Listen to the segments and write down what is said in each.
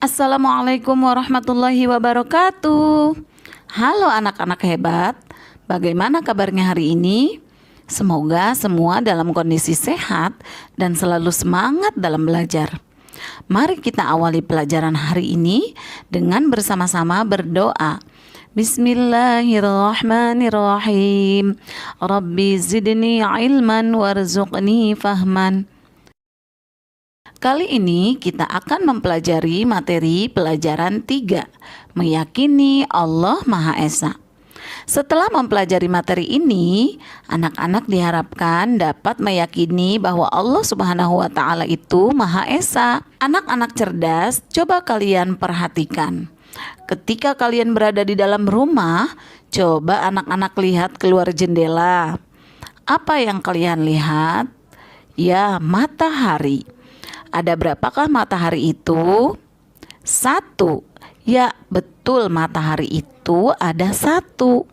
Assalamualaikum warahmatullahi wabarakatuh. Halo anak-anak hebat, bagaimana kabarnya hari ini? Semoga semua dalam kondisi sehat dan selalu semangat dalam belajar. Mari kita awali pelajaran hari ini dengan bersama-sama berdoa. Bismillahirrahmanirrahim. Rabbi zidni ilman warzuqni fahman. Kali ini kita akan mempelajari materi pelajaran 3, meyakini Allah Maha Esa. Setelah mempelajari materi ini, anak-anak diharapkan dapat meyakini bahwa Allah Subhanahu wa Ta'ala itu Maha Esa. Anak-anak cerdas, coba kalian perhatikan. Ketika kalian berada di dalam rumah, coba anak-anak lihat keluar jendela. Apa yang kalian lihat? Ya, matahari. Ada berapakah matahari itu? 1. Ya, betul, matahari itu ada 1.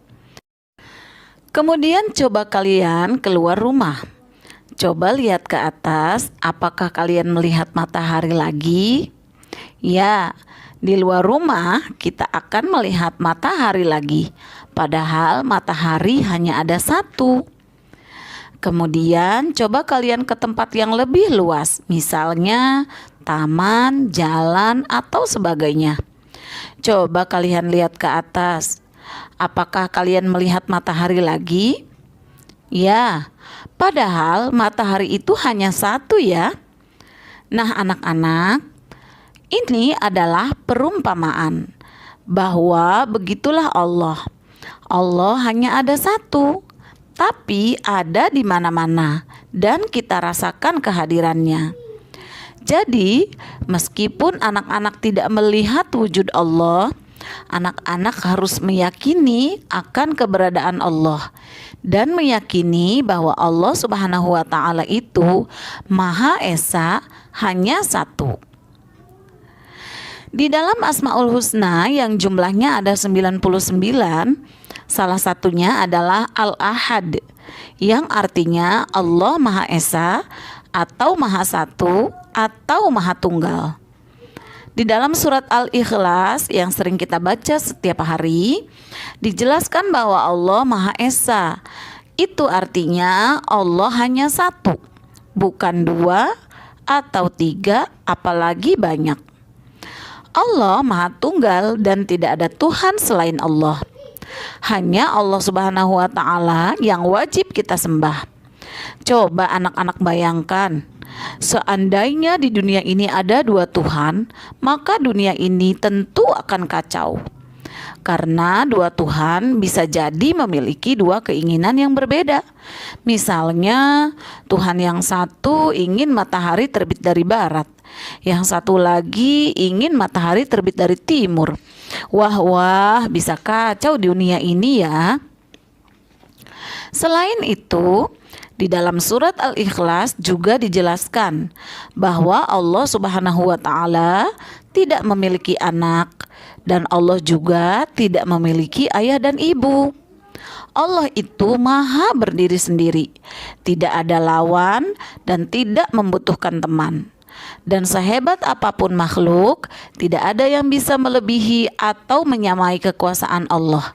Kemudian coba kalian keluar rumah. Coba lihat ke atas, apakah kalian melihat matahari lagi? Ya, di luar rumah kita akan melihat matahari lagi. Padahal matahari hanya ada 1. Kemudian coba kalian ke tempat yang lebih luas, misalnya taman, jalan, atau sebagainya. Coba kalian lihat ke atas. Apakah kalian melihat matahari lagi? Ya, padahal matahari itu hanya 1 ya. Nah anak-anak, ini adalah perumpamaan bahwa begitulah Allah. Allah hanya ada 1. Tapi ada di mana-mana dan kita rasakan kehadirannya. Jadi, meskipun anak-anak tidak melihat wujud Allah, anak-anak harus meyakini akan keberadaan Allah dan meyakini bahwa Allah Subhanahu wa Ta'ala itu Maha Esa, hanya 1. Di dalam Asmaul Husna yang jumlahnya ada 99, salah satunya adalah Al-Ahad, yang artinya Allah Maha Esa atau Maha Satu atau Maha Tunggal. Di dalam surat Al-Ikhlas yang sering kita baca setiap hari, dijelaskan bahwa Allah Maha Esa. Itu artinya Allah hanya 1, bukan 2 atau 3, apalagi banyak. Allah Maha Tunggal dan tidak ada Tuhan selain Allah. Hanya Allah Subhanahu wa Ta'ala yang wajib kita sembah. Coba anak-anak bayangkan, seandainya di dunia ini ada 2 Tuhan, maka dunia ini tentu akan kacau. Karena 2 Tuhan bisa jadi memiliki 2 keinginan yang berbeda. Misalnya, Tuhan yang satu ingin matahari terbit dari barat, yang satu lagi ingin matahari terbit dari timur. Wah, bisa kacau di dunia ini ya. Selain itu, di dalam surat Al-Ikhlas juga dijelaskan bahwa Allah Subhanahu wa Ta'ala tidak memiliki anak dan Allah juga tidak memiliki ayah dan ibu. Allah itu maha berdiri sendiri, tidak ada lawan dan tidak membutuhkan teman. Dan sehebat apapun makhluk, tidak ada yang bisa melebihi atau menyamai kekuasaan Allah.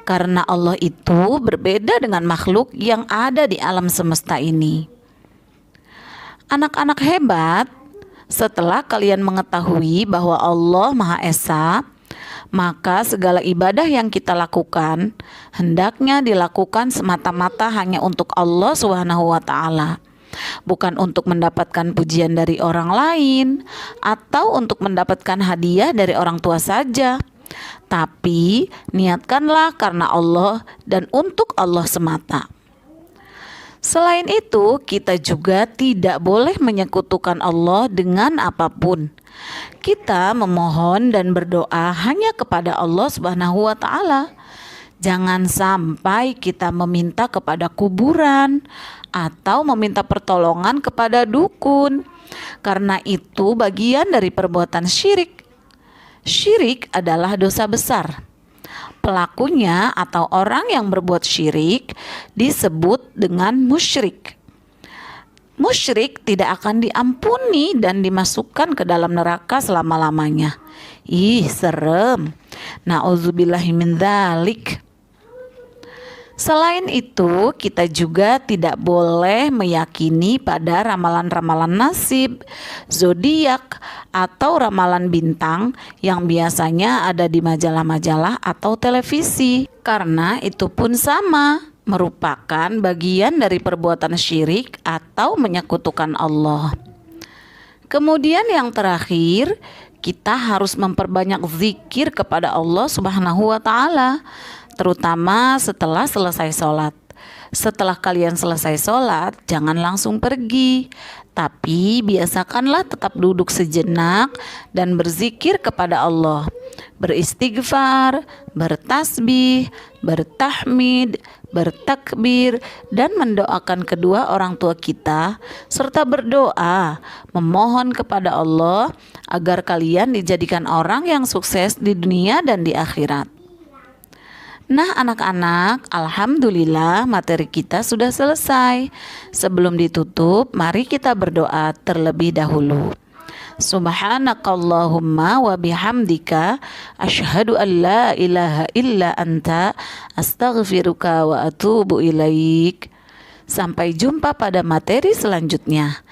Karena Allah itu berbeda dengan makhluk yang ada di alam semesta ini. Anak-anak hebat, setelah kalian mengetahui bahwa Allah Maha Esa, maka segala ibadah yang kita lakukan hendaknya dilakukan semata-mata hanya untuk Allah Subhanahu wa Ta'ala. Bukan untuk mendapatkan pujian dari orang lain atau untuk mendapatkan hadiah dari orang tua saja. Tapi niatkanlah karena Allah dan untuk Allah semata. Selain itu, kita juga tidak boleh menyekutukan Allah dengan apapun. Kita memohon dan berdoa hanya kepada Allah Subhanahu wa Ta'ala. Jangan sampai kita meminta kepada kuburan atau meminta pertolongan kepada dukun, karena itu bagian dari perbuatan syirik. Syirik adalah dosa besar. Pelakunya atau orang yang berbuat syirik disebut dengan musyrik. Musyrik tidak akan diampuni dan dimasukkan ke dalam neraka selama-lamanya. Ih, serem. Nauzubillahi min dzalik. Selain itu, kita juga tidak boleh meyakini pada ramalan-ramalan nasib, zodiak, atau ramalan bintang yang biasanya ada di majalah-majalah atau televisi. Karena itu pun sama, merupakan bagian dari perbuatan syirik atau menyekutukan Allah. Kemudian yang terakhir, kita harus memperbanyak zikir kepada Allah Subhanahu wa taala, terutama setelah selesai sholat. Setelah kalian selesai sholat, jangan langsung pergi, tapi biasakanlah tetap duduk sejenak dan berzikir kepada Allah, beristighfar, bertasbih, bertahmid, bertakbir, dan mendoakan kedua orang tua kita, serta berdoa memohon kepada Allah agar kalian dijadikan orang yang sukses di dunia dan di akhirat. Nah anak-anak, alhamdulillah materi kita sudah selesai. Sebelum ditutup, mari kita berdoa terlebih dahulu. Subhanakallahumma wa bihamdika asyhadu an la ilaha illa anta astaghfiruka wa atubu ilaik. Sampai jumpa pada materi selanjutnya.